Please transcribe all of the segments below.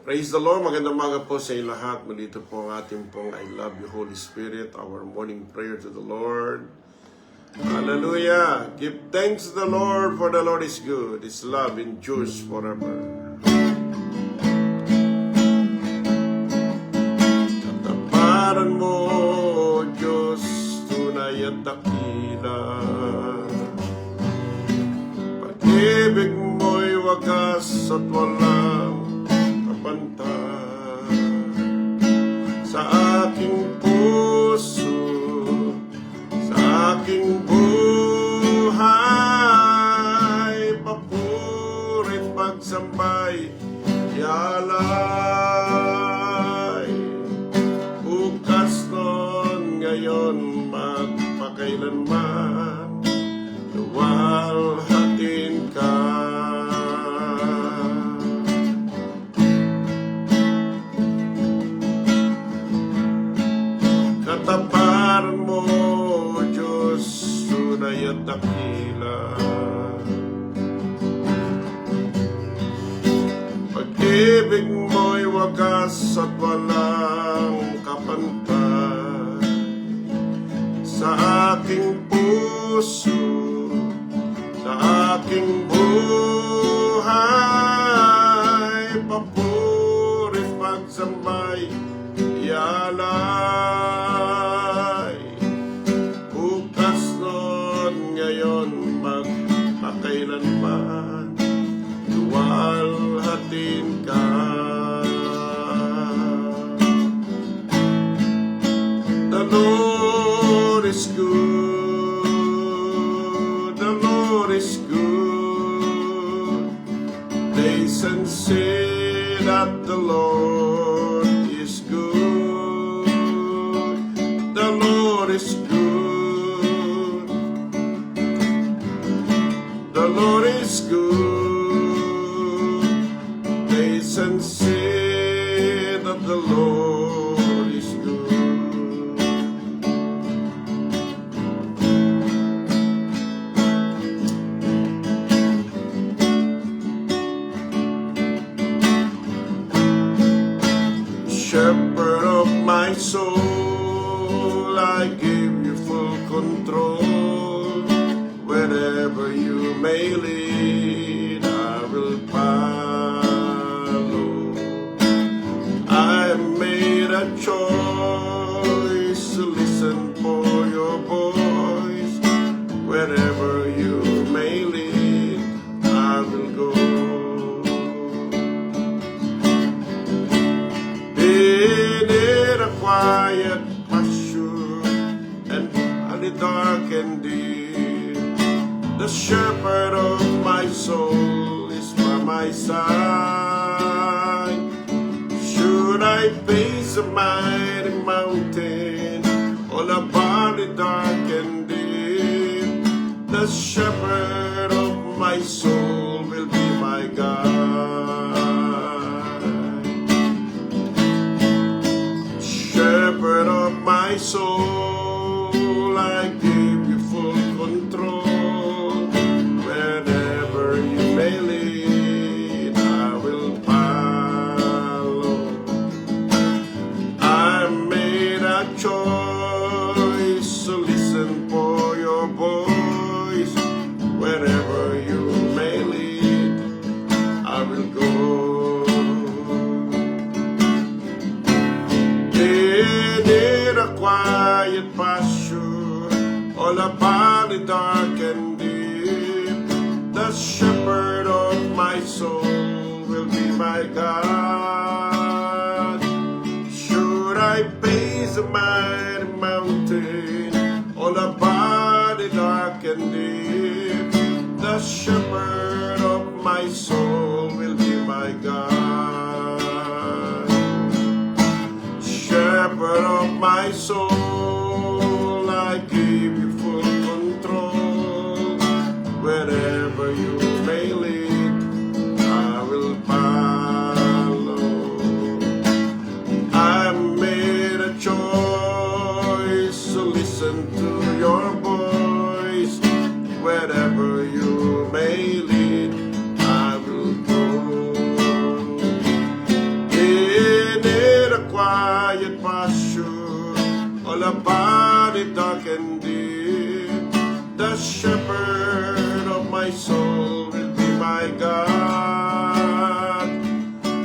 Praise the Lord. Magandang umaga po sa lahat. Malito po ang ating pong I love you, Holy Spirit, our morning prayer to the Lord. Hallelujah. Give thanks to the Lord, for the Lord is good. His love endures forever. Kataparan mo, Diyos, tunay at dakila. Pag-ibig mo'y wagas at walang kapantay. Sa aking puso, sa aking buhay, papurit pagsambay, yalay. Bukas nun, ngayon, magpakailanman, luwalhatin ka. Kataparan mo, Diyos, tunay at dakila. Pag-ibig mo'y wagas at walang kapantay. Sa aking puso, sa aking buhay, papurit pagsambay, yalay. Bukas nun, ngayon, magpakailanman, luwalhatin ka. The Lord is good, the Lord is good. Taste and see that the Lord is good. The Lord is good. The Lord is good. Taste and see that the Lord is good. Shepherd of my soul, I give you full control. Wherever you may lead, I will follow. I made a choice to listen for your voice. Wherever you may lead, I will go. In a quiet pasture and the dark and deep, the shepherd of my soul is by my side. Should I face a mighty mountain or a valley dark and deep, the shepherd of my soul will be my guide. Shepherd of my soul, I give you full control. Wherever you may lead, I will follow. I made a choice to listen for your voice. Wherever you may lead, I will go. In a quiet pasture, all upon the dark and deep, the shepherd of my soul will be my God. Should I face a mighty mountain, all upon the dark and deep, the shepherd of my soul will be my God. Shepherd of my soul, I give you full control. Wherever you may lead, I will follow. I made a choice to listen to your voice. Wherever you may lead, I will go. The shepherd of my soul will be my God.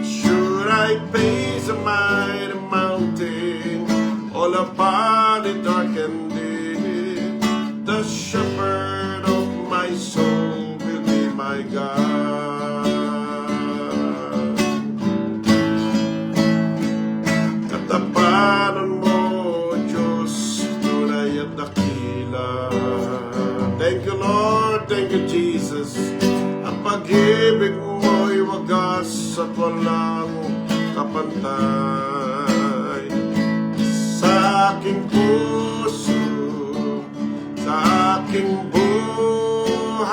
Should I pace a mighty mountain, all upon the dark and deep, the shepherd of my soul will be my God. Katapanan mo, Diyos, tunay at dakila. Thank you, Lord. Thank you, Jesus. Ang pag-ibig mo'y wagas at walang kapantay. Sa aking puso, sa aking buhay,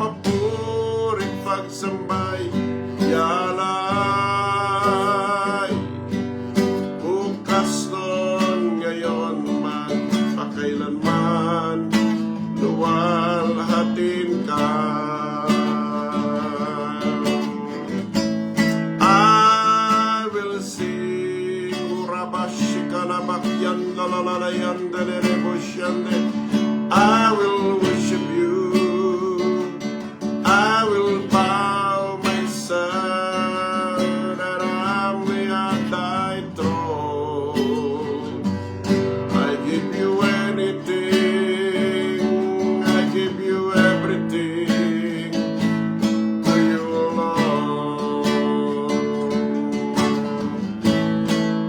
papuring pagsambay, yalay. Bukas nun, ngayon, magpakailanman, luwalhatin ka. I will sing, Urabashikanabakyan, Lalalayan, Delerebushande. I will worship you. I will bow myself that I'm at thy throne. I give you anything, I give you everything, to you alone.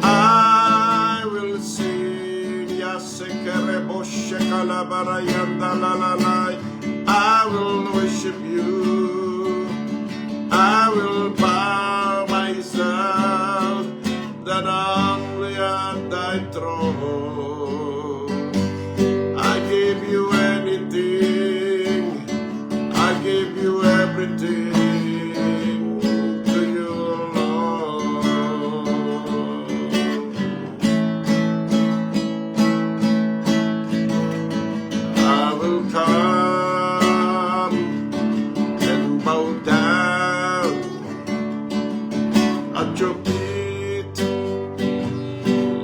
I will sing, Yasekereboshe Kalabarayanda Lalalai. I will worship you. I will bow myself that humbly at thy throne. I give you anything, I give you everything, to you alone. I will come and bow down at your feet,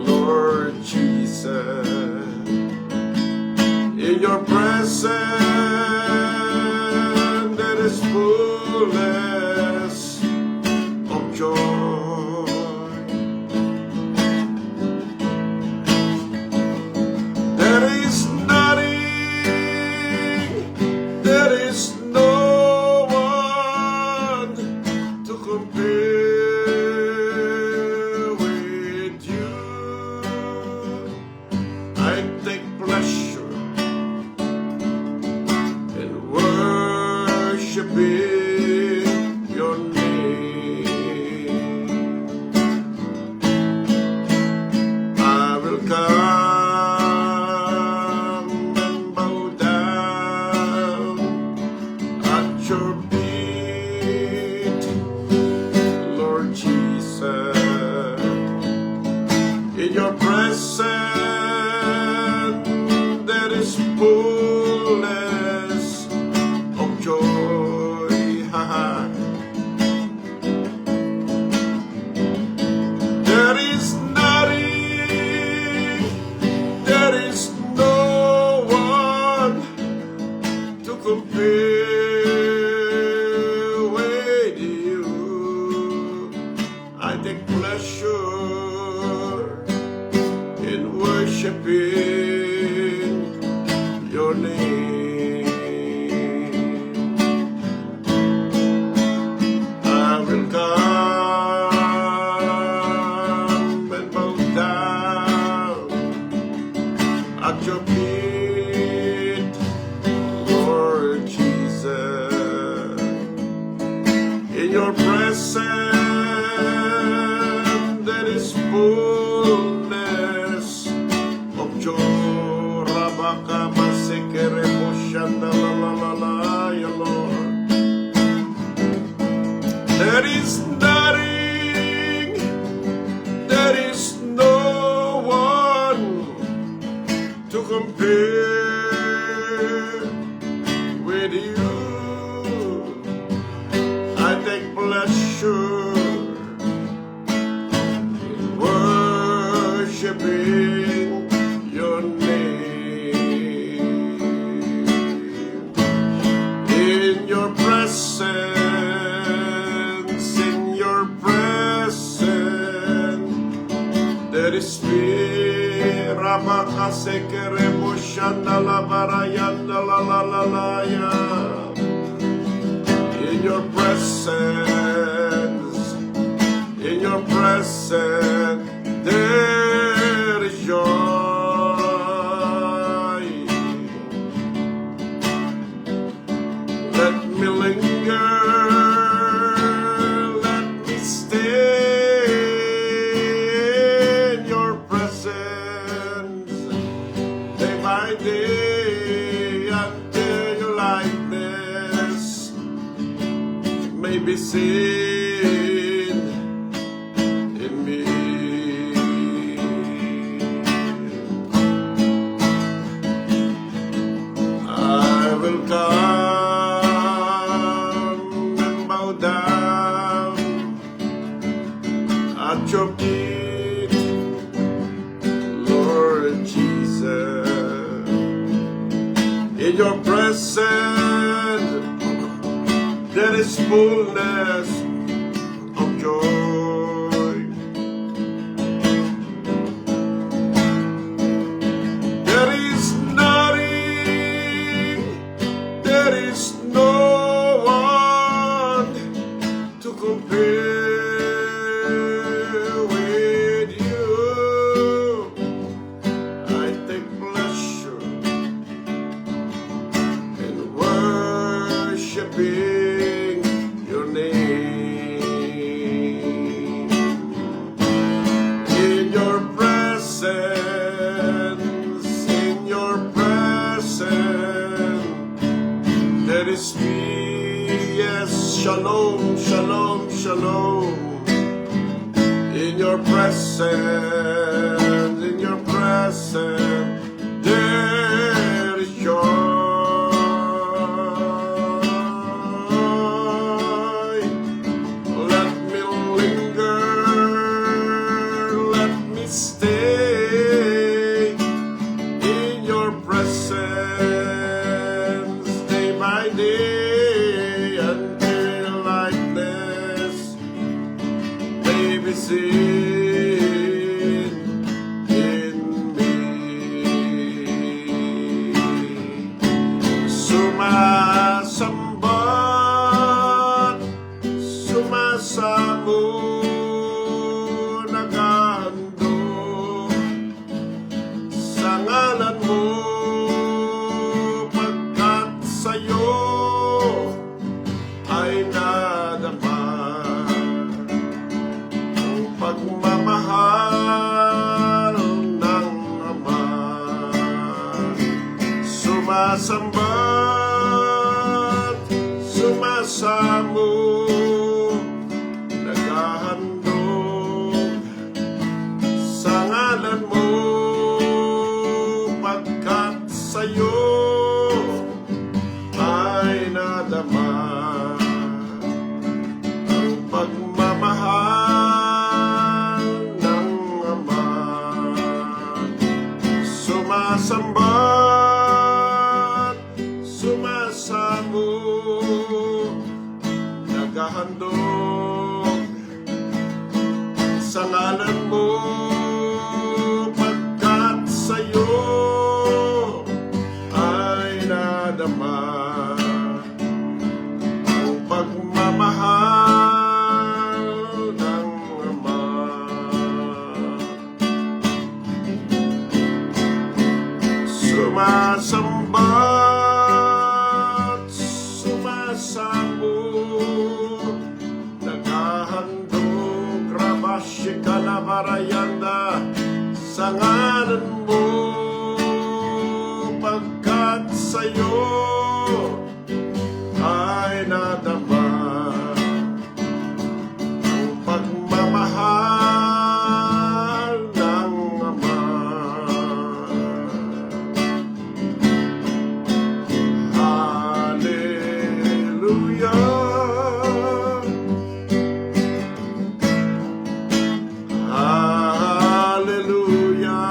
Lord Jesus. In your presence there is fullness of joy. There is nothing, there is no one to compare with you. I take pleasure in worshiping your name. I will come and bow down at your feet, Lord Jesus. In your presence there is fullness of joy. There is nothing, there is no one to compare with you. I take pleasure in worshiping your name. karabaka sekere boshanda la barayanda la la la la ya. In your presence, there is joy. Let me linger, let me stay in your presence day by day until your likeness may be seen in me. I will come and bow down at your feet, Lord Jesus. In your presence there is fullness of joy. There is nothing, there is no one to compare with you. I take pleasure in worshiping your name. In your presence, there is peace. Yes, shalom, shalom, shalom. In your presence, there is joy. Let me linger, let me stay in your presence day by day until your likeness may be seen in me. Sumasamo, naghahandog sa ngalan mo, pagkat sa'yo ay nadama ang pagmamahal ng Ama. Sumasamba't sumasamo, naghahandog sa ngalan mo, pagkat sa'yo ay nadama ang pagmamahal ng Ama. Sumasamba't sumasamo, naghahandog sa ngalan mo, pagkat sa'yo ay nadama ang pagmamahal ng Ama. Sumasamba't sumasamo, naghahandog, rabashikalabarayanda sa ngalan mo, pagkat sa'yo ay nadama ang pagmamahal ng Ama. Hallelujah, Lord. Hallelujah.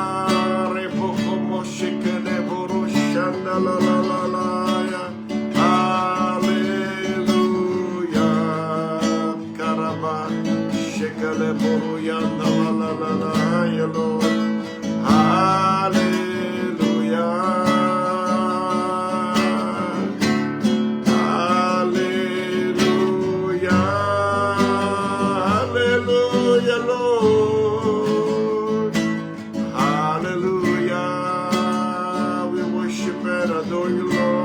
adore you, Lord.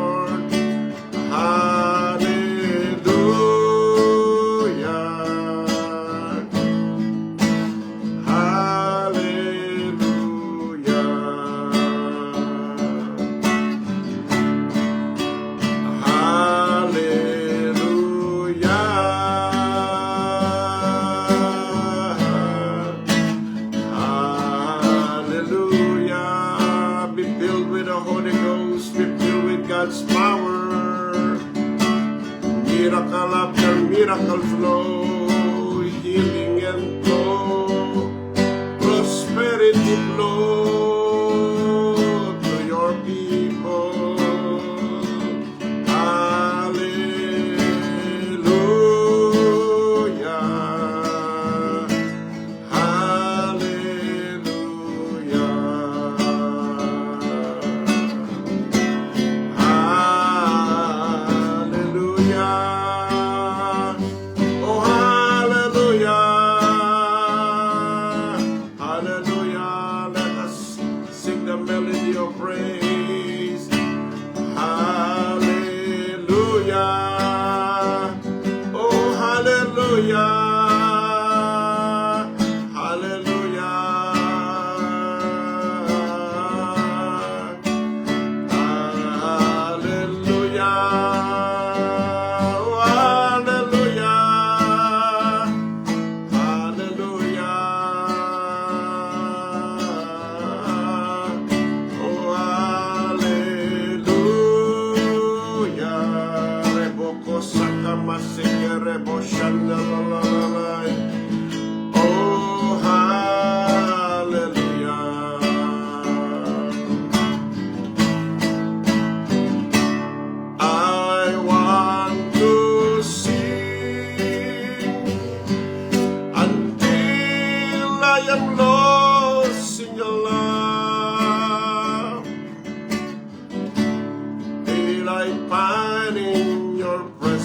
God's power, miracle after miracle flow, healing and flow, prosperity flow to your people. Hallelujah, hallelujah. Praise, hallelujah, oh hallelujah, hallelujah, hallelujah, oh hallelujah, hallelujah. Oh, hallelujah. I want to sing until I am lost in your love, till I find in your presence.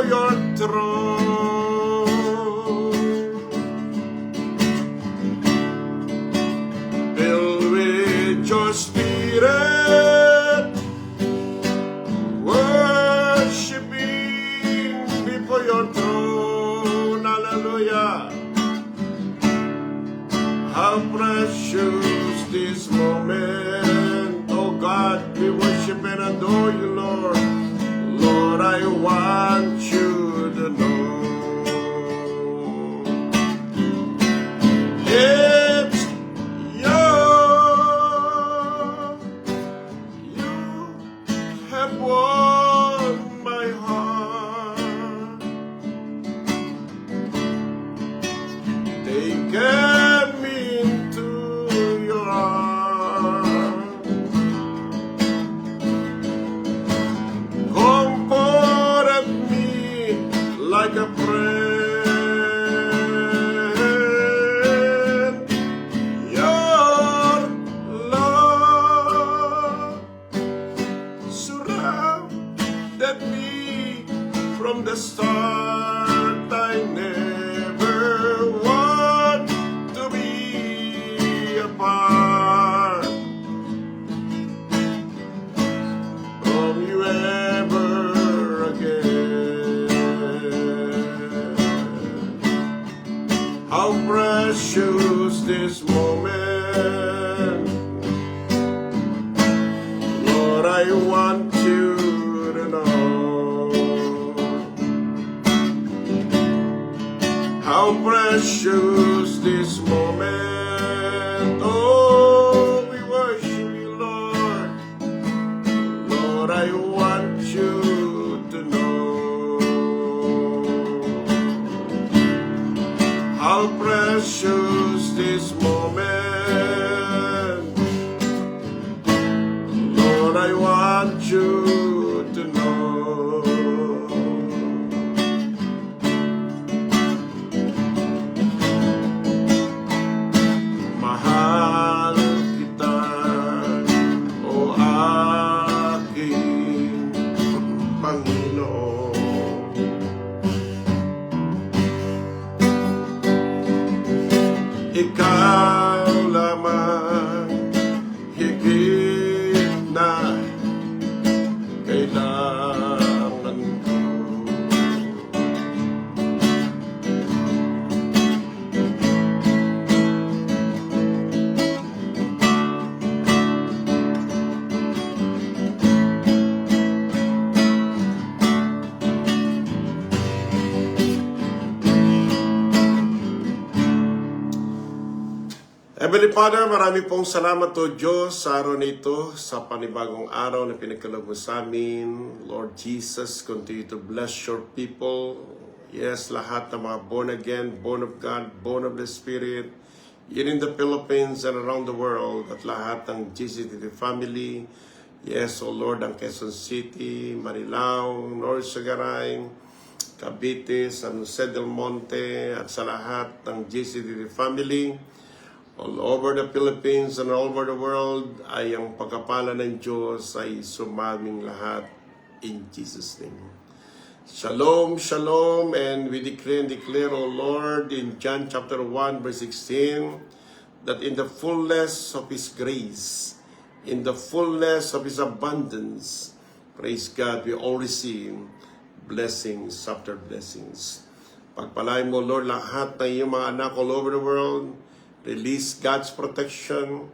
Your throne, filled with your spirit, worshiping before your throne. Hallelujah. How precious this moment, oh God, we worship and adore you, Lord. Lord, I want you to know it's you have won my heart, taken me into your arms, comforted me like a friend. Your love surrounded me from the start. I never want to be apart from you ever again. How precious this moment, Lord, I want you to know how precious this moment. Oh, we worship you, Lord. Lord, I want you to know how precious this moment. Lord, I want you to know. Mahal kita, o aking Panginoon. ikaw lamang, higit na kailangan ko. Heavenly Father, marami pong salamat o Diyos sa araw nito, sa panibagong araw na pinagkaloob mo sa amin. Lord Jesus, continue to bless your people. Yes, lahat ng mga born again, born of God, born of the Spirit, here in the Philippines and around the world, at lahat ng GCTV family. Yes, O Lord, ang Quezon City, Marilao, North Sagaray, Cavite, San Jose del Monte, at sa lahat ng GCTV family, all over the Philippines and all over the world, ay ang pagkapala ng Diyos ay sumaming lahat in Jesus' name. Shalom, shalom, and we decree and declare, O Lord, in John chapter 1, verse 16, that in the fullness of His grace, in the fullness of His abundance, praise God, we all receive blessings after blessings. Pagpalain mo, Lord, lahat ng iyong mga anak all over the world. Release God's protection.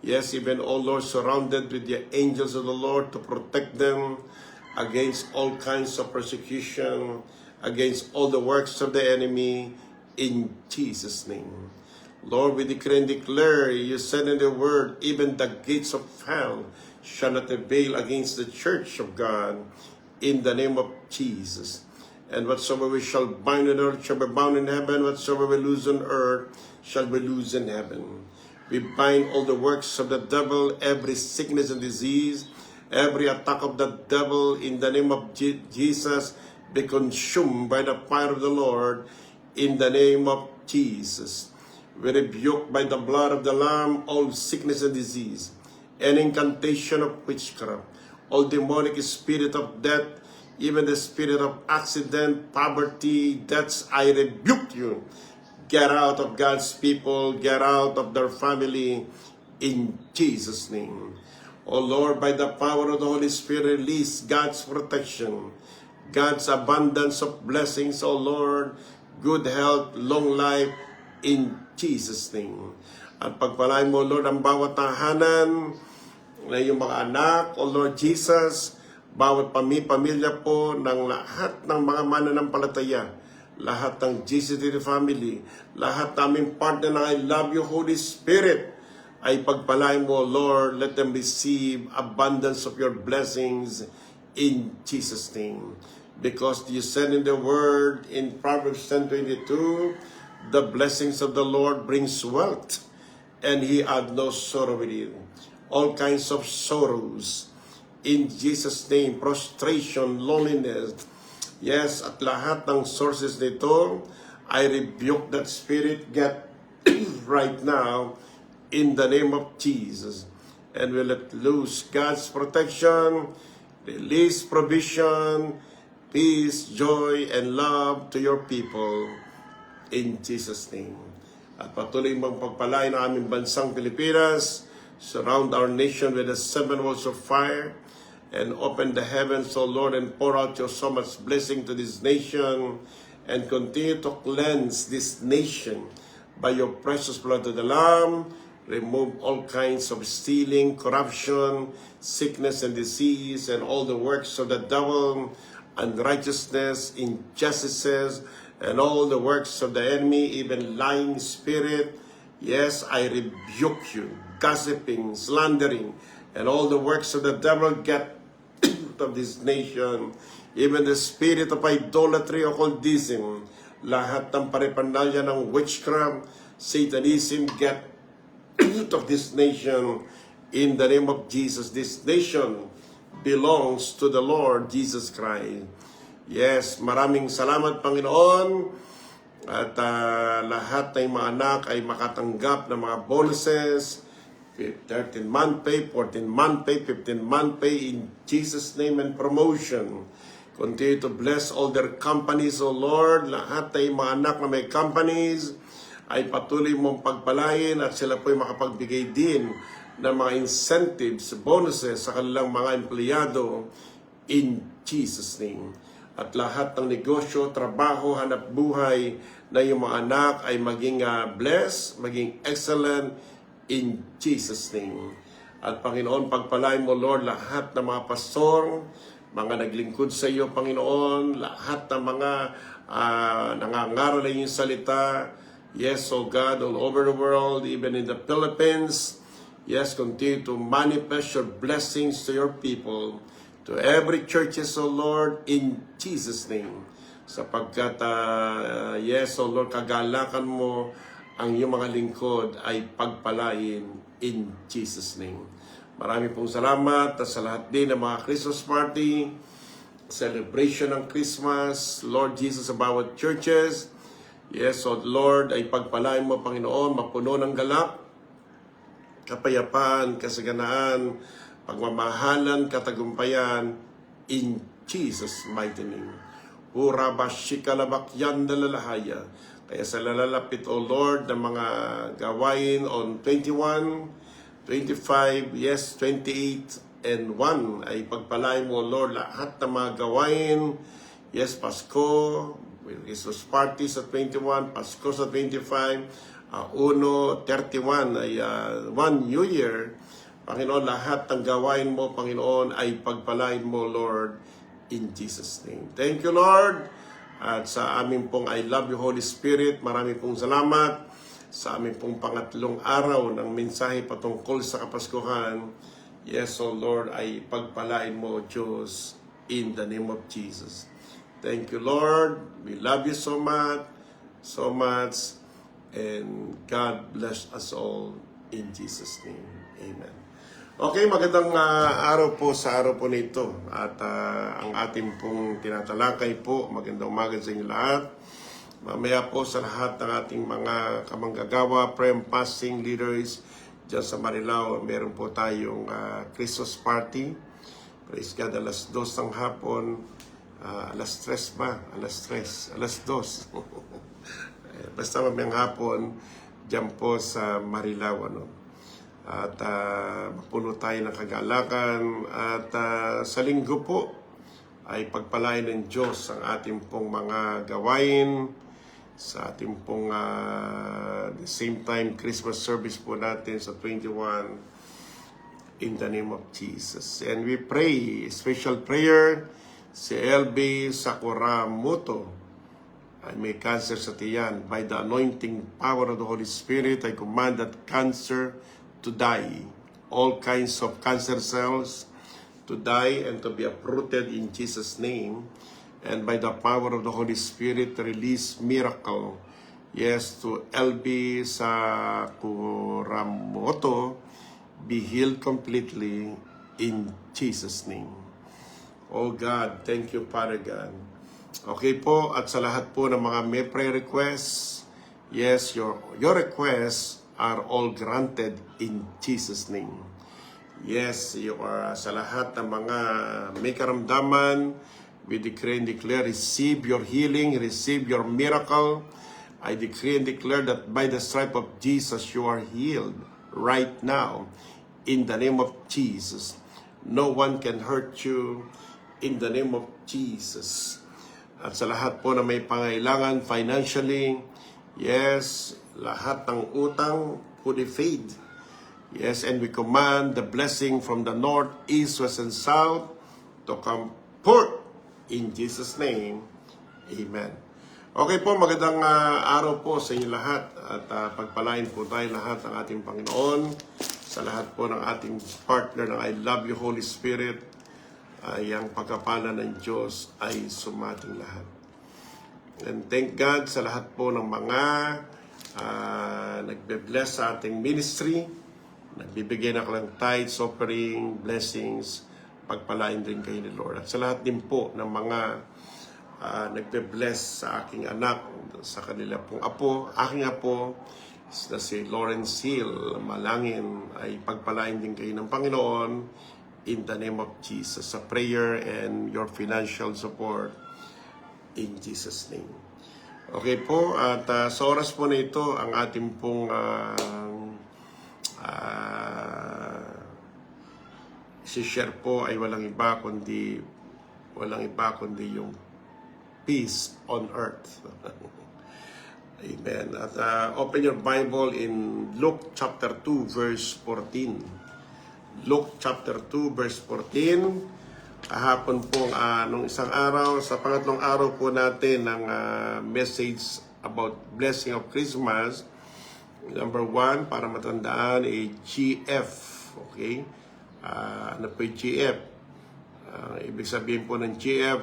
Yes, even, O Lord, surrounded with the angels of the Lord to protect them against all kinds of persecution, against all the works of the enemy, in Jesus' name. Lord, we decree and declare, you said in the word, even the gates of hell shall not prevail against the church of God, in the name of Jesus. And whatsoever we shall bind on earth shall be bound in heaven, whatsoever we loose on earth shall be loose in heaven. We bind all the works of the devil, every sickness and disease, every attack of the devil, in the name of Jesus, be consumed by the fire of the Lord, in the name of Jesus. We rebuke by the blood of the Lamb all sickness and disease, and incantation of witchcraft, all demonic spirit of death, even the spirit of accident, poverty, deaths, I rebuke you. Get out of God's people, get out of their family, in Jesus' name. O Lord, by the power of the Holy Spirit, release God's protection, God's abundance of blessings, O Lord, good health, long life, in Jesus' name. At pagpalain mo, Lord, ang bawat tahanan na iyong mga anak, O Lord Jesus, bawat pamilya po ng lahat ng mga mananampalataya, lahat ng GCTV family, lahat naming partner na I love you, Holy Spirit, ay pagpalain mo, Lord, let them receive abundance of your blessings in Jesus' name. Because you said in the word in Proverbs 10:22, the blessings of the Lord brings wealth, and He had no sorrow with it. All kinds of sorrows, in Jesus' name, prostration, loneliness, yes, at lahat ng sources nito, I rebuke that spirit, get right now, in the name of Jesus. And we let loose God's protection, release provision, peace, joy, and love to your people, in Jesus' name. At patuloy mong pagpalain ang aming bansang Pilipinas, surround our nation with the 7 walls of fire, and open the heavens, O Lord, and pour out your so much blessing to this nation, and continue to cleanse this nation by your precious blood of the Lamb. Remove all kinds of stealing, corruption, sickness and disease, and all the works of the devil, unrighteousness, injustices, and all the works of the enemy, even lying spirit. Yes, I rebuke you, gossiping, slandering, and all the works of the devil, get of this nation, even the spirit of idolatry, occultism, lahat ng paripandalya ng witchcraft, satanism, get out of this nation, in the name of Jesus. This nation belongs to the Lord Jesus Christ. Yes, maraming salamat, Panginoon, at lahat ng mga anak ay makatanggap ng mga bonuses, 13-month pay, 14-month pay, 15-month pay, in Jesus' name, and promotion. Continue to bless all their companies, O Lord. Lahat ng mga anak na may companies ay patuloy mong pagpalain at sila po'y makapagbigay din ng mga incentives, bonuses sa kanilang mga empleyado in Jesus' name. At lahat ng negosyo, trabaho, hanap buhay na yung mga anak ay maging blessed, maging excellent in Jesus' name. At Panginoon, pagpalain mo, Lord, lahat ng mga pastor, mga naglingkod sa iyo, Panginoon, lahat ng mga nangangaral na iyong salita. Yes, oh God, all over the world, even in the Philippines. Yes, continue to manifest your blessings to your people, to every churches, oh Lord, in Jesus' name. Sapagkat, yes, oh Lord, kagalakan mo ang iyong mga lingkod ay pagpalain in Jesus' name. Marami pong salamat sa lahat din ng mga Christmas party, celebration ng Christmas, Lord Jesus, of our churches. Yes, oh Lord, ay pagpalain mo, Panginoon, mapuno ng galak, kapayapaan, kasaganaan, pagmamahalan, katagumpayan, in Jesus' mighty name. Urabashikalabakyan dalalahaya. Kaya sa lalapit, O Lord, ng mga gawain on 21, 25, yes, 28, and 1 ay pagpalain mo, Lord, lahat ng mga gawain. Yes, Pasko, Christmas party sa 21, Pasko sa 25, 31 ay one New Year. Panginoon, lahat ng gawain mo, Panginoon, ay pagpalain mo, Lord, in Jesus' name. Thank you, Lord. At sa amin pong I love you, Holy Spirit, marami pong salamat sa amin pong pangatlong araw ng mensahe patungkol sa Kapaskuhan. Yes, O Lord, ay pagpalain mo, Diyos, in the name of Jesus. Thank you, Lord. We love you so much, and God bless us all in Jesus' name. Amen. Okay, magandang araw po sa araw po nito. At ang ating pong tinatalakay po, magandang umaga sa inyo lahat. Mamaya po sa lahat ng ating mga kamanggagawa, prayer and fasting leaders dyan sa Marilao, meron po tayong Christmas party. Praise God, alas 2 ng hapon. Alas 3 ba? Alas 2. Basta mamayang hapon, dyan po sa Marilao. Ano? At mapuno tayo ng kagalakan. At sa linggo po, ay pagpalain ng Diyos ang ating pong mga gawain. Sa ating pong the same time Christmas service po natin sa 21 in the name of Jesus. And we pray, special prayer, si LB Sakuramoto ay may cancer sa tiyan. By the anointing power of the Holy Spirit, I command that cancer to die. All kinds of cancer cells to die and to be uprooted in Jesus' name. And by the power of the Holy Spirit, release miracle. Yes, to LB Sakuramoto, be healed completely in Jesus' name. Oh God, thank you, Father God. Okay po, at sa lahat po ng mga may prayer requests, yes, your requests are all granted in Jesus' name. Yes, you are sa lahat ng mga may karamdaman, we decree and declare, receive your healing, receive your miracle. I decree and declare that by the stripe of Jesus, you are healed right now. In the name of Jesus. No one can hurt you in the name of Jesus. At sa lahat po na may pangailangan financially, yes, lahat ng utang could be paid. Yes, and we command the blessing from the north, east, west, and south to come forth. In Jesus' name, Amen. Okay po, magandang araw po sa inyo lahat at pagpalain po tayo lahat ng ating Panginoon, sa lahat po ng ating partner ng I Love You Holy Spirit, ay ang pagkapala ng Diyos ay sumating lahat. And thank God sa lahat po ng mga nagbe-bless sa ating ministry, nagbibigay na ng tithes, offering, blessings, pagpalain din kayo ni Lord. At sa lahat din po ng mga nagbe-bless sa aking anak, sa kanila pong apo, aking apo, na si Lawrence Hill, malangin, ay pagpalain din kayo ng Panginoon in the name of Jesus, sa prayer and your financial support in Jesus' name. Okay po, at sa oras po na ito, ang ating pong si-share po ay walang iba kundi yung peace on earth. Amen. At open your Bible in Luke chapter 2 verse 14. Luke chapter 2 verse 14. Kahapon po nung isang araw, sa pangatlong araw po natin ng message about blessing of Christmas. Number 1, para matandaan, GF. Okay? Ano po yung GF? Ibig sabihin po ng GF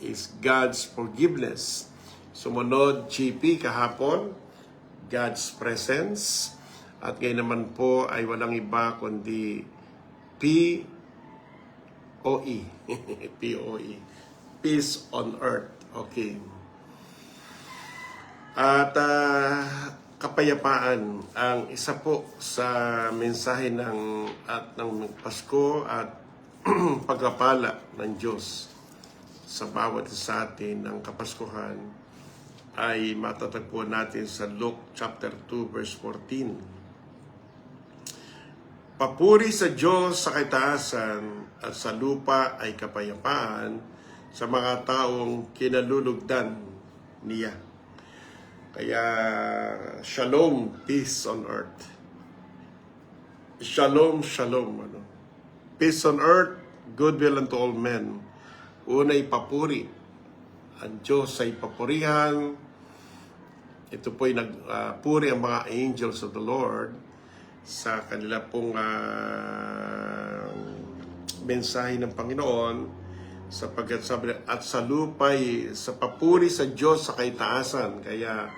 is God's forgiveness. Sumunod, GP kahapon, God's presence. At ngayon naman po ay walang iba kundi POE. POE. Peace on earth. Okay. At kapayapaan ang isa po sa mensahe ng Pasko at pagpapala ng Diyos sa bawat isa atin ng Kapaskuhan ay matatagpuan natin sa Luke chapter 2 verse 14. Papuri sa Diyos sa kaitaasan at sa lupa ay kapayapaan sa mga taong kinalulugdan niya. Kaya, shalom, peace on earth. Shalom, shalom. Peace on earth, goodwill unto all men. Una'y papuri. Ang Diyos ay papurihan. Ito po'y nagpuri ang mga angels of the Lord sa kanila pong mensahe ng Panginoon, sapagkat sabi at sa lupa'y sa papuri sa Diyos sa kaitaasan. Kaya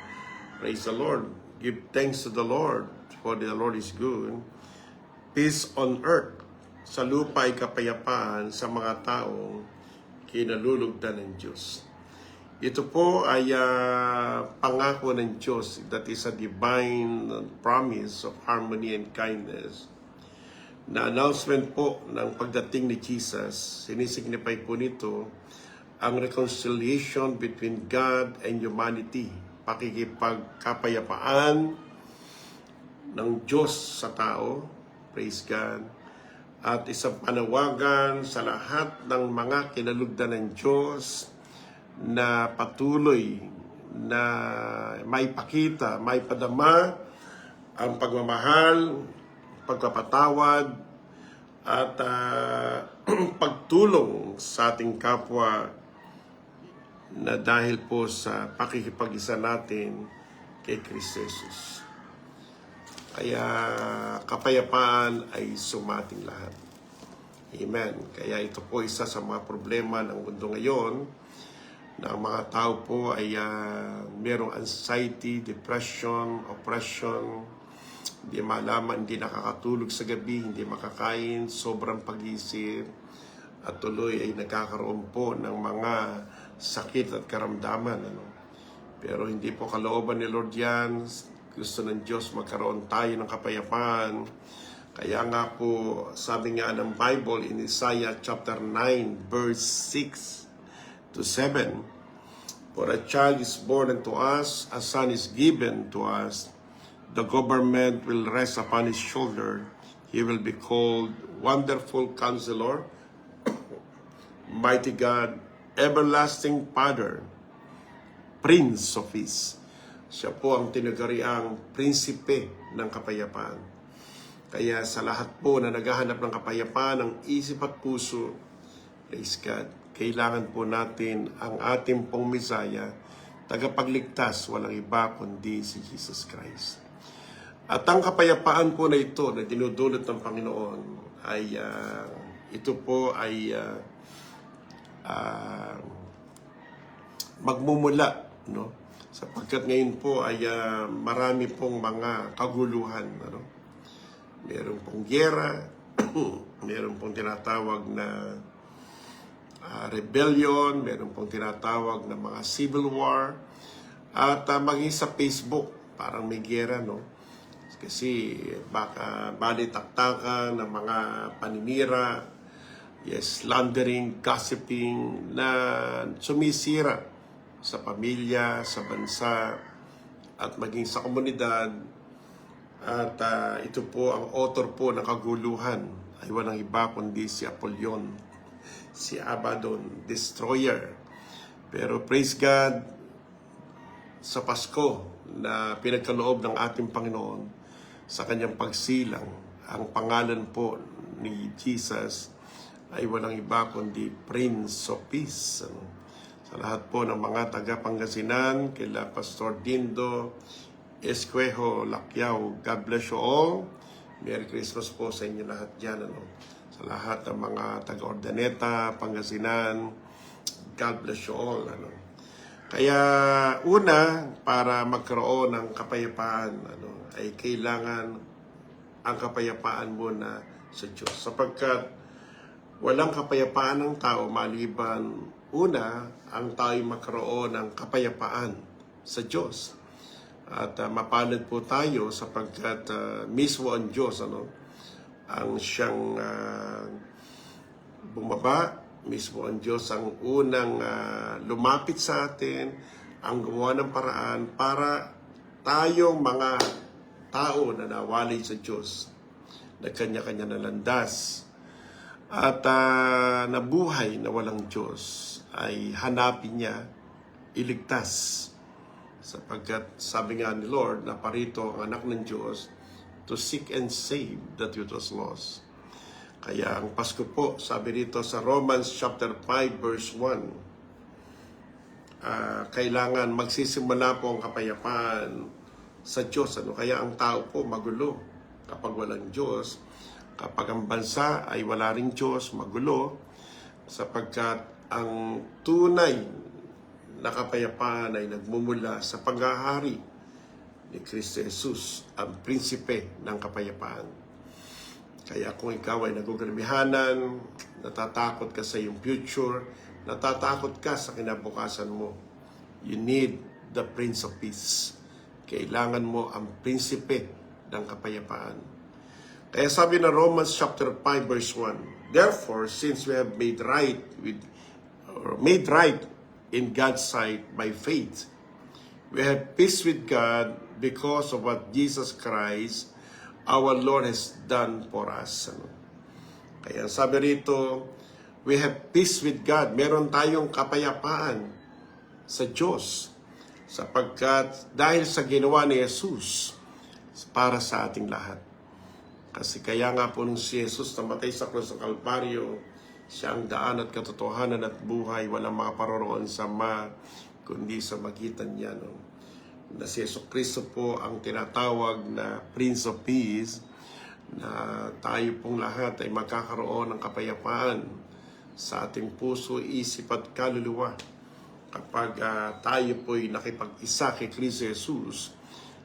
praise the Lord, give thanks to the Lord, for the Lord is good. Peace on earth, sa lupa ay kapayapaan sa mga taong kinalulugdan ng Diyos. Ito po ay pangako ng Diyos, that is a divine promise of harmony and kindness. Na announcement po ng pagdating ni Jesus, sinisignify po nito ang reconciliation between God and humanity, pakikipagkapayapaan ng Diyos sa tao, praise God, at isang panawagan sa lahat ng mga kinalugdan ng Diyos na patuloy na may pakita, may padama ang pagmamahal, pagpapatawad, at pagtulong sa ating kapwa na dahil po sa pakikipag-isa natin kay Kristo Jesus. Kaya kapayapaan ay sumating lahat. Amen. Kaya ito po isa sa mga problema ng mundo ngayon, na ang mga tao po ay merong anxiety, depression, oppression, hindi malaman, hindi nakakatulog sa gabi, hindi makakain, sobrang pag-iisip, at tuloy ay nagkakaroon po ng mga sakit at karamdaman. Pero hindi po kalooban ni Lord yan. Gusto ng Diyos magkaroon tayo ng kapayapaan. Kaya nga po, sabi nga ng Bible in Isaiah chapter 9 verse 6 to 7, for a child is born unto us, a son is given to us, the government will rest upon his shoulder, he will be called Wonderful Counselor, Mighty God, Everlasting Father, Prince of Peace. Siya po ang tinaguriang prinsipe ng kapayapaan. Kaya sa lahat po na naghahanap ng kapayapaan ng isip at puso, praise God, kailangan po natin ang ating pong Mesaya, tagapagligtas, walang iba kundi si Jesus Christ. At ang kapayapaan po na ito na dinudulot ng Panginoon ay ito po ay magmumula, no? Sapagkat ngayon po ay marami pong mga kaguluhan, ano? Meron pong giyera, meron pong tinatawag na rebellion, meron pong tinatawag na mga civil war, at maging sa Facebook, parang may giyera, no? Kasi baka balitaktakan ng mga paninira, yes, slandering, gossiping, na sumisira sa pamilya, sa bansa, at maging sa komunidad. At ito po ang author po ng kaguluhan ay walang iba kundi si Apollyon, si Abaddon, Destroyer. Pero praise God, sa Pasko na pinagkaloob ng ating Panginoon sa kanyang pagsilang, ang pangalan po ni Jesus ay walang iba kundi Prince of Peace. Sa lahat po ng mga taga-Pangasinan, kila Pastor Dindo Esquejo Lakyao, God bless you all. Merry Christmas po sa inyo lahat dyan. Sa lahat ng mga taga-Ordaneta, Pangasinan, God bless you all. Kaya una, para magkaroon ng kapayapaan, ay kailangan ang kapayapaan muna sa Diyos. Sapagkat walang kapayapaan ng tao maliban una, ang tao'y magkaroon ng kapayapaan sa Diyos. At mapalad po tayo sapagkat mismo ang Diyos ang siyang bumaba, mismo ang Diyos ang unang lumapit sa atin, ang gumawa ng paraan para tayong mga tao na nawalay sa Diyos, na kanya-kanya na landas, at nabuhay na walang Diyos, ay hanapin niya, iligtas. Sapagkat sabi nga ni Lord na parito ang anak ng Diyos to seek and save that which was lost. Kaya ang Pasko po, sabi dito sa Romans chapter 5 verse 1, kailangan magsisimula po ang kapayapaan sa Diyos. Kaya ang tao po magulo kapag walang Diyos. Kapag ang bansa ay wala ring Diyos, magulo. Sapagkat ang tunay na kapayapaan ay nagmumula sa paghahari ni Kristo Jesus, ang prinsipe ng kapayapaan. Kaya kung ikaw ay nagugalmihanan, natatakot ka sa iyong future, natatakot ka sa kinabukasan mo, you need the Prince of Peace. Kailangan mo ang prinsipe ng kapayapaan. Kaya sabi na Romans chapter 5 verse 1, therefore, since we have made right in God's sight by faith, we have peace with God because of what Jesus Christ, our Lord, has done for us. Kaya sabi rito, we have peace with God. Meron tayong kapayapaan sa Diyos sapagkat dahil sa ginawa ni Jesus para sa ating lahat. Kasi kaya nga po nung si Jesus namatay sa krus ng Kalbaryo, siya ang daan at katotohanan at buhay, walang makaparoroon sa kundi sa magitan niya. Na si Jesucristo po ang tinatawag na Prince of Peace, na tayo pong lahat ay magkakaroon ng kapayapaan sa ating puso, isip at kaluluwa kapag tayo po'y nakipag-isa kay Kristo Jesus.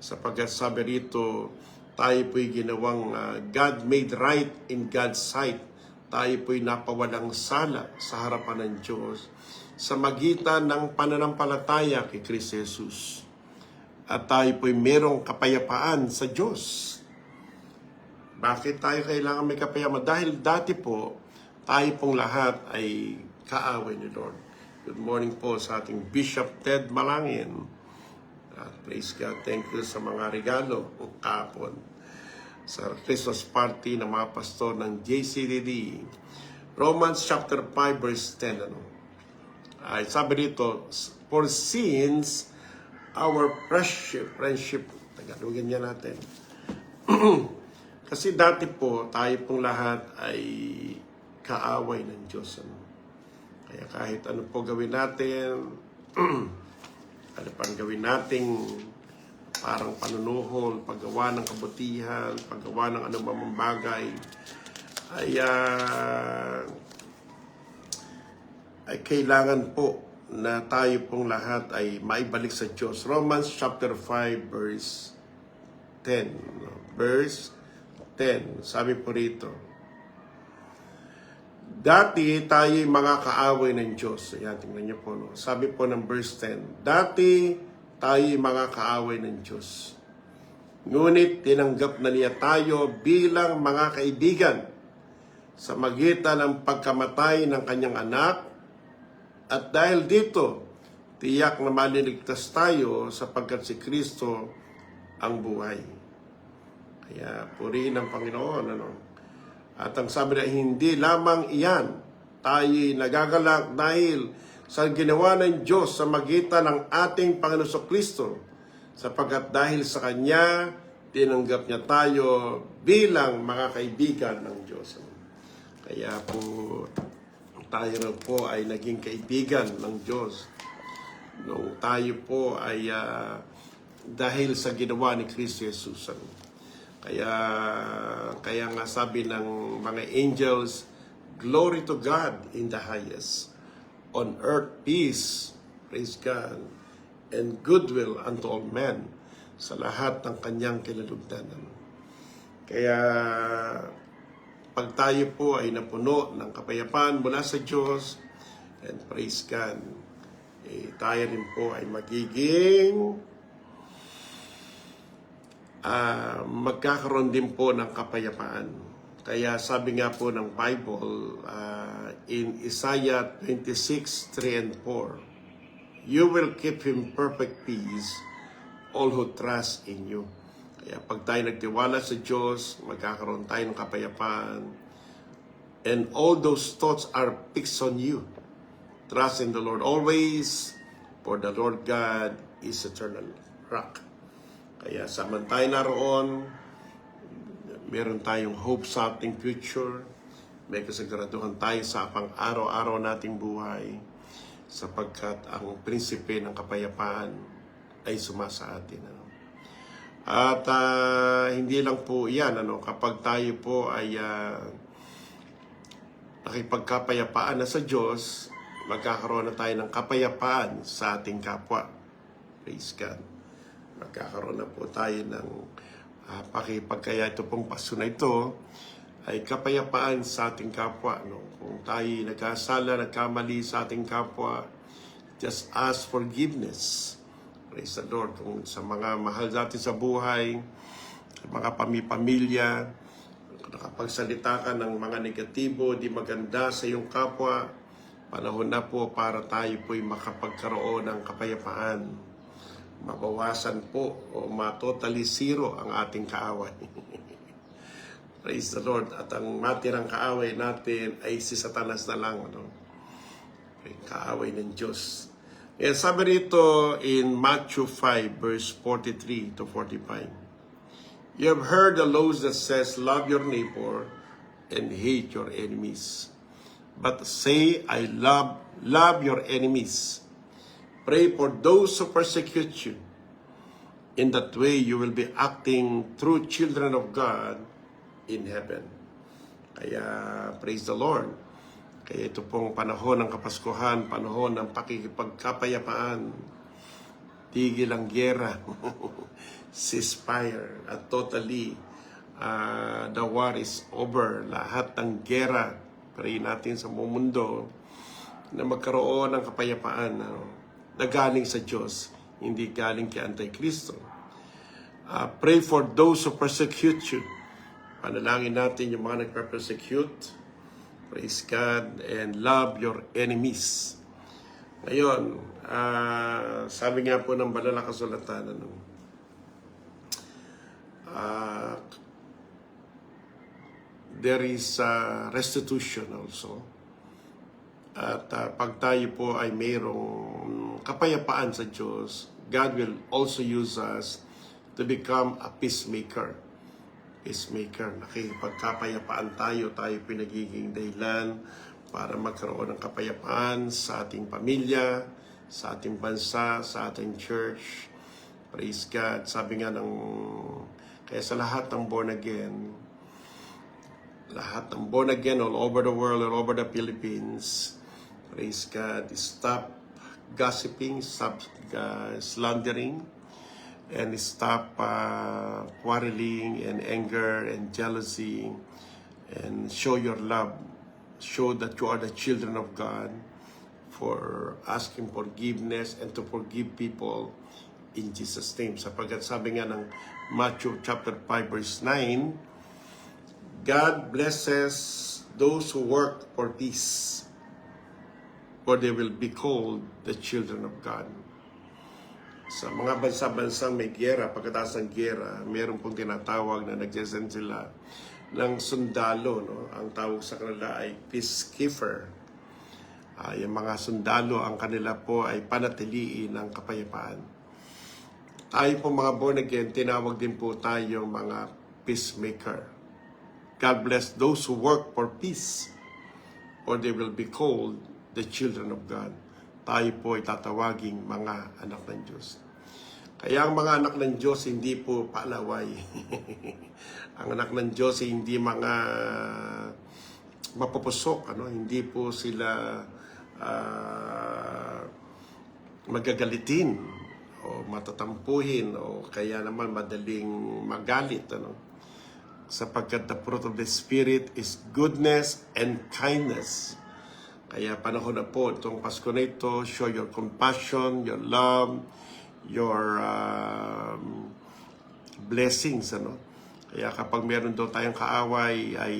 Sapagkat sabi rito, tayo po'y ginawang God made right in God's sight. Tayo po'y napawalang sala sa harapan ng Diyos sa magitan ng pananampalataya kay Kristo Jesus. At tayo po'y merong kapayapaan sa Diyos. Bakit tayo kailangan may kapayapaan? Dahil dati po, tayo pong lahat ay kaaway ni Lord. Good morning po sa ating Bishop Ted Malangin. Praise God, thank you sa mga regalo kahapon sa Christmas party ng mga pastor ng JCDD. Romans chapter 5 verse 10. Ay sabi dito, for since our friendship, Tagalogin niya natin. Kasi dati po, tayo pong lahat ay kaaway ng Diyos. Kaya kahit ano po gawin natin, ano pang gawin nating parang panunuhol, paggawa ng kabutihan, paggawa ng anumang bagay, ay kailangan po na tayo pong lahat ay maibalik sa Diyos. Romans chapter 5 verse 10. Verse 10. Sabi po rito, dati tayo'y mga kaaway ng Diyos. Ayan, tingnan niyo po. No? Sabi po ng verse 10, dati tayo'y mga kaaway ng Diyos. Ngunit tinanggap na niya tayo bilang mga kaibigan sa magitan ng pagkamatay ng kanyang anak. At dahil dito, tiyak na maliligtas tayo sapagkat si Kristo ang buhay. Kaya purihin ang Panginoon. At ang sabi na hindi lamang iyan, tayo'y nagagalak dahil sa ginawa ng Diyos sa magitan ng ating Panginoon Kristo, sapagkat dahil sa Kanya, tinanggap niya tayo bilang mga kaibigan ng Diyos. Kaya po tayo na po ay naging kaibigan ng Diyos. Nung tayo po ay dahil sa ginawa ni Kristo Jesus. Kaya nga sabi ng mga angels, glory to God in the highest. On earth peace, praise God, and goodwill unto all men, sa lahat ng kanyang kinalugdanan. Kaya pag tayo po ay napuno ng kapayapaan mula sa Diyos, and praise God, tayo rin po ay magiging magkakaroon din po ng kapayapaan. Kaya sabi nga po ng Bible in Isaiah 26:3 and 4, you will keep him perfect peace, all who trust in you. Kaya pag tayo nagtiwala sa Diyos, magkakaroon tayo ng kapayapaan. And all those thoughts are fixed on you. Trust in the Lord always, for the Lord God is eternal rock. Kaya samantay naroon, meron tayong hope sa ating future. May kasiguraduhan tayo sa pang-araw-araw nating buhay, sapagkat ang prinsipe ng kapayapaan ay sumasa atin. At hindi lang po yan, kapag tayo po ay nakipagkapayapaan na sa Diyos, magkakaroon na tayo ng kapayapaan sa ating kapwa. Praise God. Magkakaroon na po tayo ng pakipagkaya ito pong paso na ito ay kapayapaan sa ating kapwa. Kung tayo nagkasala, nagkamali sa ating kapwa, just ask forgiveness. Praise the Lord. Kung sa mga mahal natin sa buhay, sa mga pamilya, nakapagsalita ka ng mga negatibo, di maganda sa iyong kapwa, panahon na po para tayo po'y makapagkaroon ng kapayapaan. Mabawasan po o matotally zero ang ating kaaway. Praise the Lord. At ang matirang kaaway natin ay si Satanas na lang. Kaaway ng Diyos. Kaya sabi rito in Matthew 5 verse 43 to 45. You have heard the laws that says, love your neighbor and hate your enemies. But say, I love your enemies. Pray for those who persecute you. In that way, you will be acting true children of God in heaven. Kaya, praise the Lord. Kaya ito pong panahon ng Kapaskuhan, panahon ng pakikipagkapayapaan, tigil ang gyera, ceasefire, at totally the war is over. Lahat ng gyera, pray natin sa buong mundo na magkaroon ng kapayapaan na galing sa Diyos, hindi galing kay Antikristo. Pray for those who persecute you. Panalangin natin yung mga nagpa-persecute. Praise God, and love your enemies. Ngayon, sabi nga po ng banal na kasulatan, there is restitution also. At pag tayo po ay mayroong kapayapaan sa Diyos, God will also use us to become a peacemaker. Peacemaker, nakikipagkapayapaan tayo pinagiging dahilan para magkaroon ng kapayapaan sa ating pamilya, sa ating bansa, sa ating church. Praise God. Sabi nga kaya sa lahat ng born again all over the world, all over the Philippines, praise God, stop gossiping, stop slandering, and stop quarreling and anger and jealousy, and show your love. Show that you are the children of God for asking forgiveness and to forgive people in Jesus' name. Sapagkat sabi nga ng Matthew chapter 5 verse 9, God blesses those who work for peace. for they will be called the children of God. Sa mga bansa-bansang may giyera, pagkatapos ng giyera, meron pong tinatawag na nagsasend sila ng sundalo. No? Ang tawag sa kanila ay peacekeeper. Yung mga sundalo, ang kanila po ay panatiliin ng kapayapaan. Tayo po mga born again, tinawag din po tayo mga peacemaker. God bless those who work for peace, for they will be called the children of God. Tayo po ay tatawaging mga anak ng Diyos. Kaya ang mga anak ng Diyos hindi po paalaway. Ang anak ng Diyos hindi mga mapupusok, hindi po sila magagalitin o matatampuhin o kaya naman madaling magalit. Sapagkat the fruit of the Spirit is goodness and kindness. Kaya panahon na po itong Pasko na ito, show your compassion, your love, your blessings. Kaya kapag meron daw tayong kaaway, ay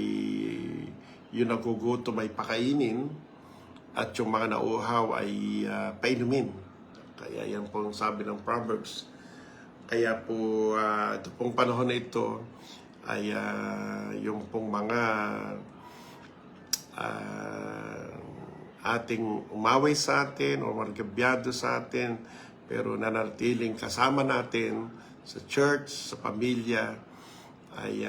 yung nagugutom ay pakainin at yung mga nauuhaw ay painumin. Kaya yan po ang sabi ng Proverbs. Kaya po ito pong panahon na ito ay yung pong mga ating umaway sa atin o margabyado sa atin pero nanatiling kasama natin sa church, sa pamilya, ay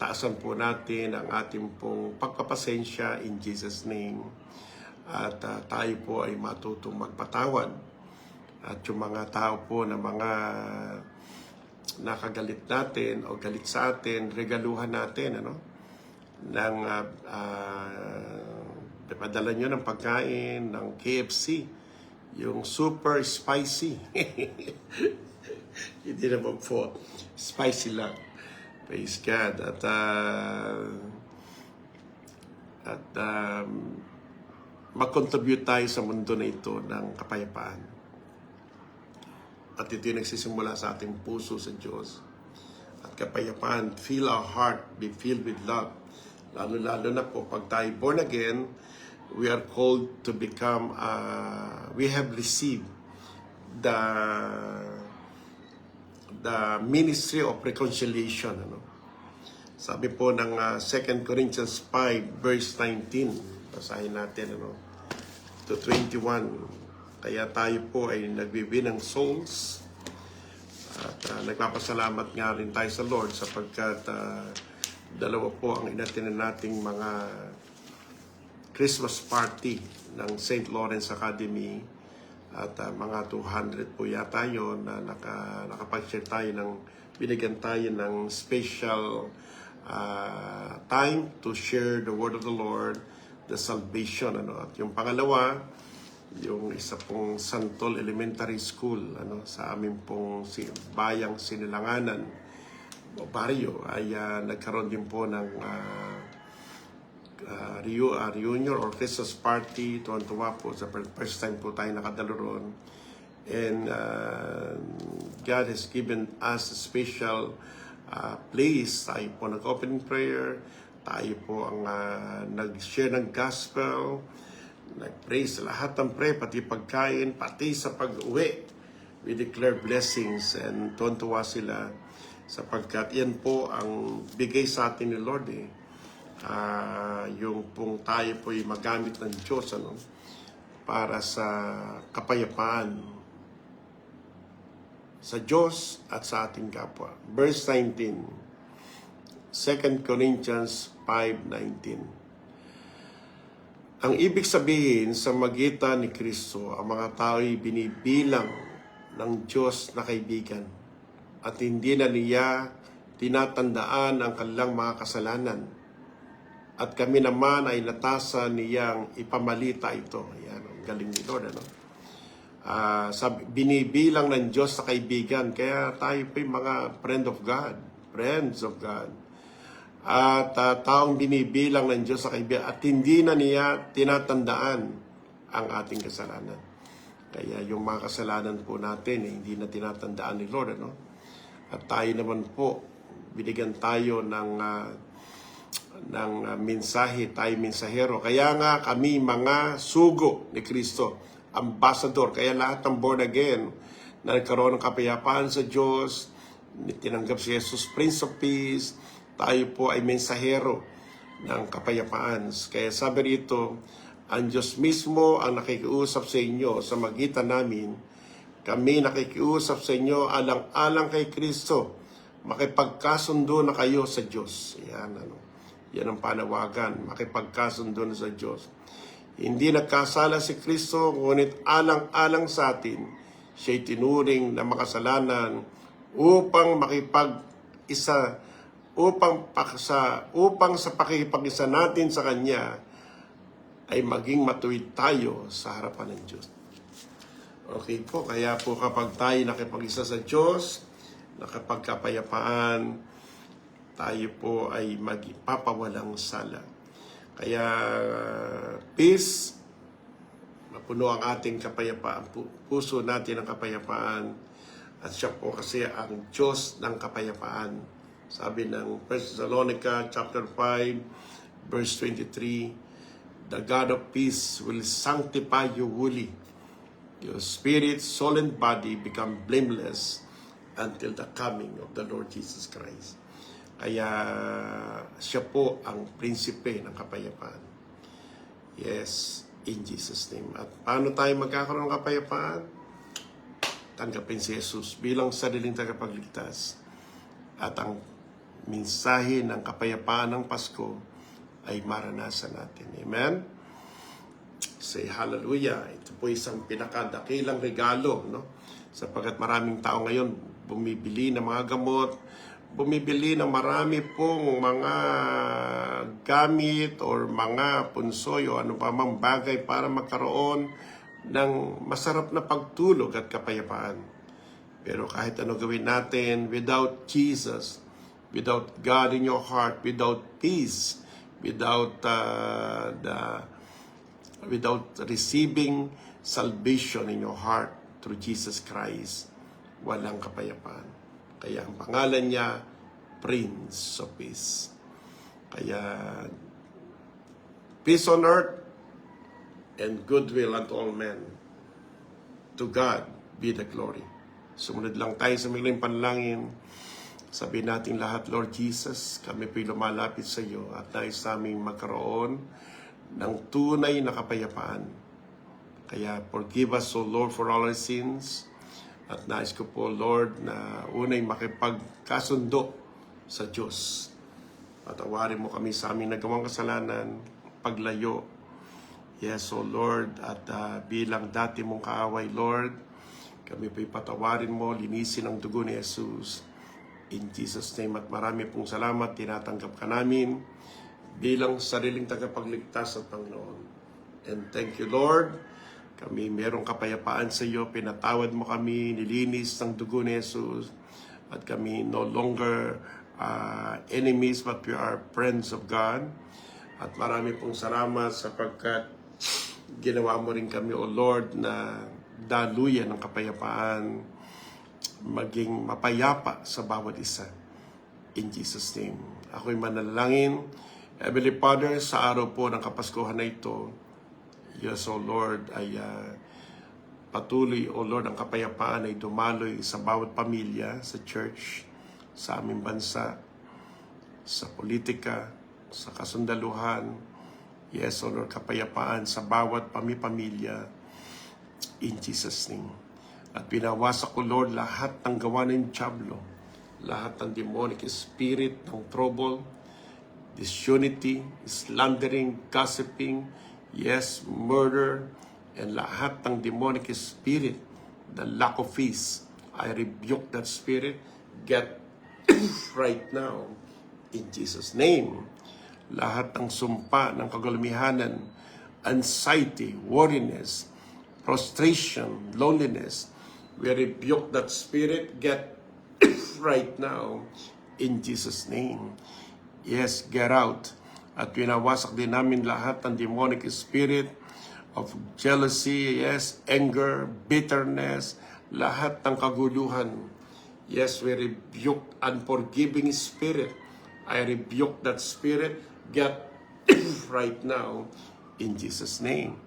taasan po natin ang ating pong pagpapasensya in Jesus' name. At tayo po ay matutong magpatawad. At yung mga tao po na mga nakagalit natin o galit sa atin, regaluhan natin, ng padala nyo ng pagkain, ng KFC, yung super spicy. Hindi naman po, spicy lang. Praise God. At mag-contribute tayo sa mundo na ito ng kapayapaan. At ito yung nagsisimula sa ating puso sa Diyos. At kapayapaan, fill our heart, be filled with love. Lalo-lalo na po, pag tayo born again, we are called to become, we have received the ministry of reconciliation. Sabi po ng 2 Corinthians 5 verse 19, basahin natin to 21. Kaya tayo po ay nagbibigay ng souls at nagpapasalamat nga rin tayo sa Lord sapagkat dalawa po ang inatinan nating mga Christmas party ng St. Lawrence Academy at mga 200 po yata yun na nakapag-share tayo binigyan tayo ng special time to share the word of the Lord, the salvation. At yung pangalawa, yung isa pong Santol Elementary School sa amin pong bayang Sinilanganan o barrio ay nagkaroon din po ng reunion or Christmas party. Tuwan-tuwa po sa first time po tayo nakadalo ron. And God has given us a special place. Tayo po nag-opening prayer, tayo po ang nag-share ng gospel, nag-praise sa lahat ng pray, pati pagkain, pati sa pag-uwi. We declare blessings and tuwan-tuwa sila sapagkat yan po ang bigay sa atin ni Lord yung pong tayo po ay magamit ng Diyos para sa kapayapaan sa Diyos at sa ating kapwa. Verse 19, 2 Corinthians 5:19. Ang ibig sabihin sa magitan ni Kristo, ang mga tao ay binibilang ng Diyos na kaibigan at hindi na niya tinatandaan ang kanilang mga kasalanan. At kami naman ay natasa niyang ipamalita ito. Ayan, ang galing ni Lord. Binibilang ng Diyos sa kaibigan. Kaya tayo po yung mga friends of God. At taong binibilang ng Diyos sa kaibigan. At hindi na niya tinatandaan ang ating kasalanan. Kaya yung mga kasalanan po natin, hindi na tinatandaan ni Lord. At tayo naman po, binigyan tayo ng ng mensahe, tayo mensahero. Kaya nga kami mga sugo ni Kristo, ambassador. Kaya lahat ng born again na nagkaroon ng kapayapaan sa Diyos, tinanggap si Jesus Prince of Peace, tayo po ay mensahero ng kapayapaan. Kaya sabi rito, ang Diyos mismo ang nakikiusap sa inyo sa magitan namin. Kami nakikiusap sa inyo alang-alang kay Kristo. Makipagkasundo na kayo sa Diyos. Yan ang panawagan. Makipagkasundo na sa Diyos. Hindi nagkasala si Kristo, ngunit alang-alang sa atin, siya'y tinuring na makasalanan upang makipag-isa, upang sa pakikipag-isa natin sa Kanya ay maging matuwid tayo sa harapan ng Diyos. Okay po, kaya po kapag tayo nakipag-isa sa Diyos, nakapagkapayapaan, tayo po ay magpapawalang sala. Kaya peace, mapuno ang ating kapayapaan, puso natin ang kapayapaan, at siya po kasi ang Diyos ng kapayapaan. Sabi ng 1 Thessalonica chapter 5 verse 23, the God of peace will sanctify you wholly. Your spirit, soul, and body become blameless until the coming of the Lord Jesus Christ. Kaya siya po ang prinsipe ng kapayapaan. Yes, in Jesus' name. At paano tayo magkakaroon ng kapayapaan? Tanggapin si Jesus bilang sariling tagapagligtas. At ang mensahe ng kapayapaan ng Pasko ay maranasan natin. Amen? Say hallelujah. Ito po isang pinakadakilang regalo, no? Sapagkat maraming tao ngayon bumibili ng mga gamot, bumibili ng marami pong mga gamit or mga punsoy o ano pa mang bagay para magkaroon ng masarap na pagtulog at kapayapaan. Pero kahit ano gawin natin, without Jesus, without God in your heart, without peace, without receiving salvation in your heart through Jesus Christ, walang kapayapaan. Kaya ang pangalan niya, Prince of Peace. Kaya, peace on earth and goodwill unto all men. To God be the glory. Sumunod lang tayo sa miling panalangin. Sabihin natin lahat, Lord Jesus, kami po'y lumalapit sa iyo at nais naming magkaroon ng tunay na kapayapaan. Kaya forgive us, O Lord, for all our sins. At nais ko po, Lord, na unay makipagkasundo sa Diyos. Patawarin mo kami sa aming nagawang kasalanan, paglayo. Yes, O Lord, at bilang dati mong kaaway, Lord, kami po'y patawarin mo, linisin ang dugo ni Jesus. In Jesus' name, at marami pong salamat, tinatanggap ka namin bilang sariling tagapagligtas at Panginoon. And thank you, Lord. Kami merong kapayapaan sa iyo, pinatawad mo kami, nilinis ng dugo ni Jesus, at kami no longer enemies, but we are friends of God. At marami pong salamat sapagkat ginawa mo rin kami, O Lord, na daluyan ng kapayapaan, maging mapayapa sa bawat isa. In Jesus' name. Ako'y manalangin. Heavenly Father, sa araw po ng Kapaskuhan na ito, yes, O Lord, ay patuloy, O Lord, ang kapayapaan ay dumaloy sa bawat pamilya, sa church, sa aming bansa, sa politika, sa kasundaluhan. Yes, O Lord, kapayapaan sa bawat pamilya, in Jesus' name. At pinawasak ko, Lord, lahat ng gawa ng Diablo, lahat ng demonic spirit, ng trouble, disunity, slandering, gossiping, yes, murder, and lahat ng demonic spirit, the lack of peace. I rebuke that spirit. Get right now in Jesus' name. Lahat ng sumpa ng kagulmihanan, anxiety, worriness, frustration, loneliness, we rebuke that spirit. Get right now in Jesus' name. Yes, get out. At winawasak din namin lahat ng demonic spirit of jealousy, yes, anger, bitterness, lahat ng kaguluhan. Yes, we rebuke unforgiving spirit. I rebuke that spirit. get right now in Jesus' name.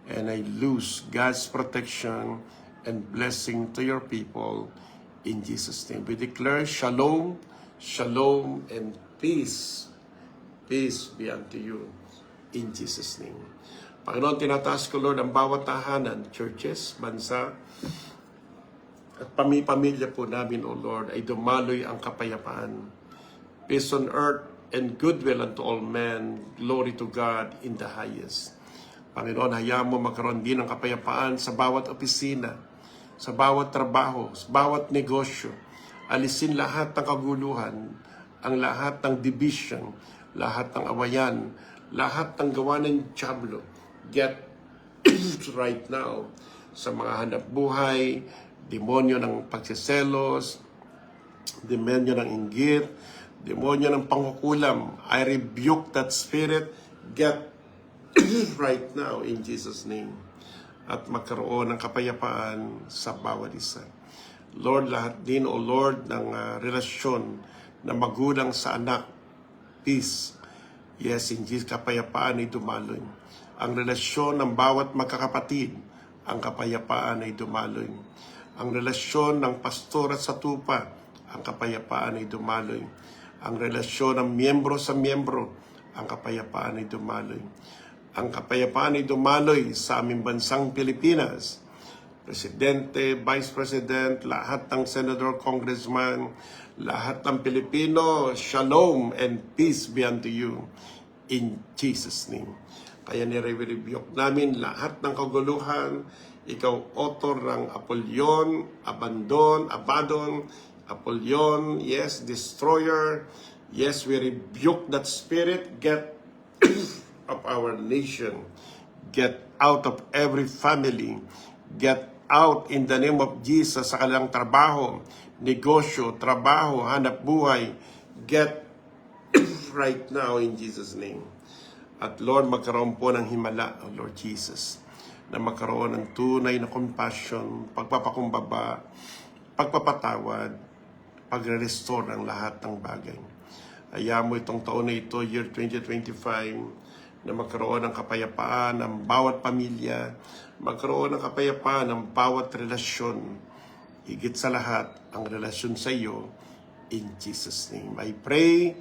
And I lose God's protection and blessing to your people in Jesus' name. We declare shalom, shalom, and peace. Peace be unto you in Jesus' name. Panginoon, tinataas ko, Lord, ang bawat tahanan, churches, bansa, at pamilya po namin, O Lord, ay dumaloy ang kapayapaan. Peace on earth and goodwill unto all men. Glory to God in the highest. Panginoon, hayaan mo magkaroon din ng kapayapaan sa bawat opisina, sa bawat trabaho, sa bawat negosyo. Alisin lahat ng kaguluhan, ang lahat ng division, lahat ng awayan, lahat ng gawa ng dyablo. Get right now sa mga hanap buhay, demonyo ng pagsiselos, demonyo ng inggit, demonyo ng pangkukulam. I rebuke that spirit. Get right now in Jesus' name. At magkaroon ng kapayapaan sa bawat isa. Lord, lahat din, O Lord, ng relasyon na magulang sa anak, peace. Yes, in Jesus, kapayapaan ay dumaloy. Ang relasyon ng bawat magkakapatid, ang kapayapaan ay dumaloy. Ang relasyon ng pastor at sa tupa, ang kapayapaan ay dumaloy. Ang relasyon ng miyembro sa miyembro, ang kapayapaan ay dumaloy. Ang kapayapaan ay dumaloy sa aming bansang Pilipinas. Presidente, Vice President, lahat ng Senador, Congressman, lahat ng Pilipino, shalom and peace be unto you in Jesus' name. Kaya nire-rebuke namin lahat ng kaguluhan. Ikaw, author ng Apollyon, Abaddon, Apollyon, yes, destroyer. Yes, we rebuke that spirit. Get of our nation. Get out of every family. Get out in the name of Jesus sa kanilang trabaho, negosyo, trabaho, hanap buhay. Get right now in Jesus' name. At Lord, magkaroon po ng himala, O Lord Jesus, na magkaroon ng tunay na compassion, pagpapakumbaba, pagpapatawad, pagre-restore ng lahat ng bagay. Hayaan mo itong taon na ito, year 2025, na magkaroon ng kapayapaan ng bawat pamilya, magkaroon ng kapayapaan ng bawat relasyon, higit sa lahat, ang relasyon sa iyo, in Jesus' name. I pray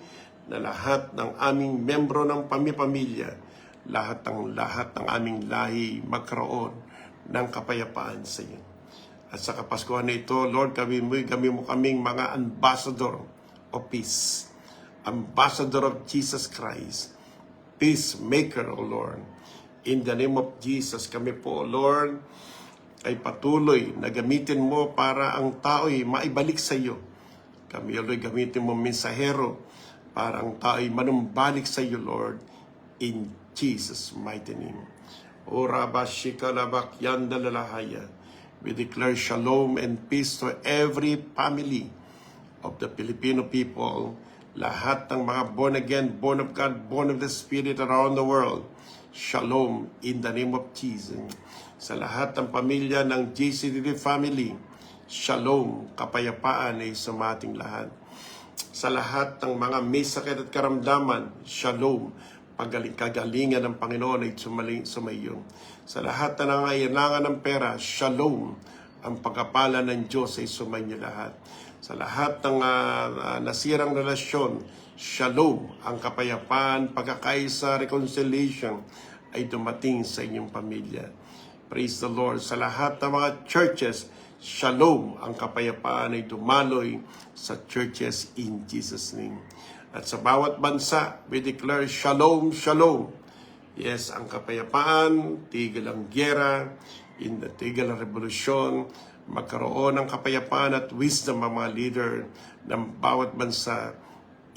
na lahat ng aming membro ng pamilya, lahat ng aming lahi magkaroon ng kapayapaan sa iyo. At sa Kapaskuhan na ito, Lord, kami mo kaming mga ambassador of peace, ambassador of Jesus Christ, peacemaker, O Lord. In the name of Jesus, kami po, O Lord, ay patuloy na gamitin mo para ang tao'y maibalik sa iyo. Kami, O Lord, gamitin mo mensahero para ang tao'y manumbalik sa iyo, Lord, in Jesus' mighty name. O Rabashika Labakyandalalahaya. We declare shalom and peace to every family of the Filipino people. Lahat ng mga born again, born of God, born of the Spirit around the world. Shalom in the name of Jesus. Sa lahat ng pamilya ng JCDD family, shalom, kapayapaan ay sumating lahat. Sa lahat ng mga may sakit at karamdaman, shalom, kagalingan ng Panginoon ay sumayo. Sa lahat na nangailangan ng pera, shalom, ang pagkapala ng Diyos ay sumayo lahat. Sa lahat ng nasirang relasyon, shalom, ang kapayapaan, pagkakaisa, reconciliation ay dumating sa inyong pamilya. Praise the Lord. Sa lahat ng mga churches, shalom, ang kapayapaan ay dumaloy sa churches in Jesus' name. At sa bawat bansa, we declare shalom, shalom. Yes, ang kapayapaan, tigil ang gyera, tigil ang revolusyon, magkaroon ng kapayapaan at wisdom ang mga leader ng bawat bansa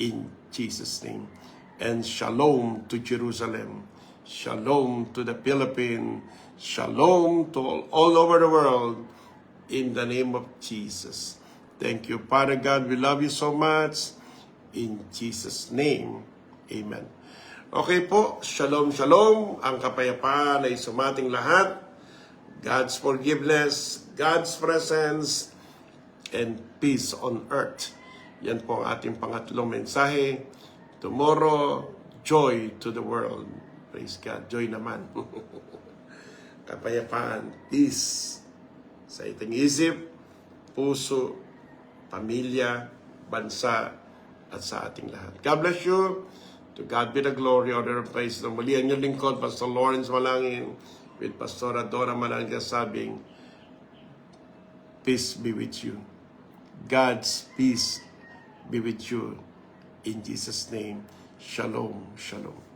in Jesus' name. And shalom to Jerusalem. Shalom to the Philippines. Shalom to all over the world in the name of Jesus. Thank you, Father God. We love you so much. In Jesus' name, amen. Okay po, shalom, shalom. Ang kapayapaan ay sumating lahat. God's forgiveness, God's presence, and peace on earth. Yan po ang ating pangatlong mensahe. Tomorrow, joy to the world. Praise God. Joy naman. Kapayapaan, peace sa ating isip, puso, pamilya, bansa, at sa ating lahat. God bless you. To God be the glory, honor, and praise. Na muli ang inyong lingkod, Pastor Lawrence Malangin, with Pastora Dora Malangin, sabing, peace be with you. God's peace be with you. In Jesus' name, shalom, shalom.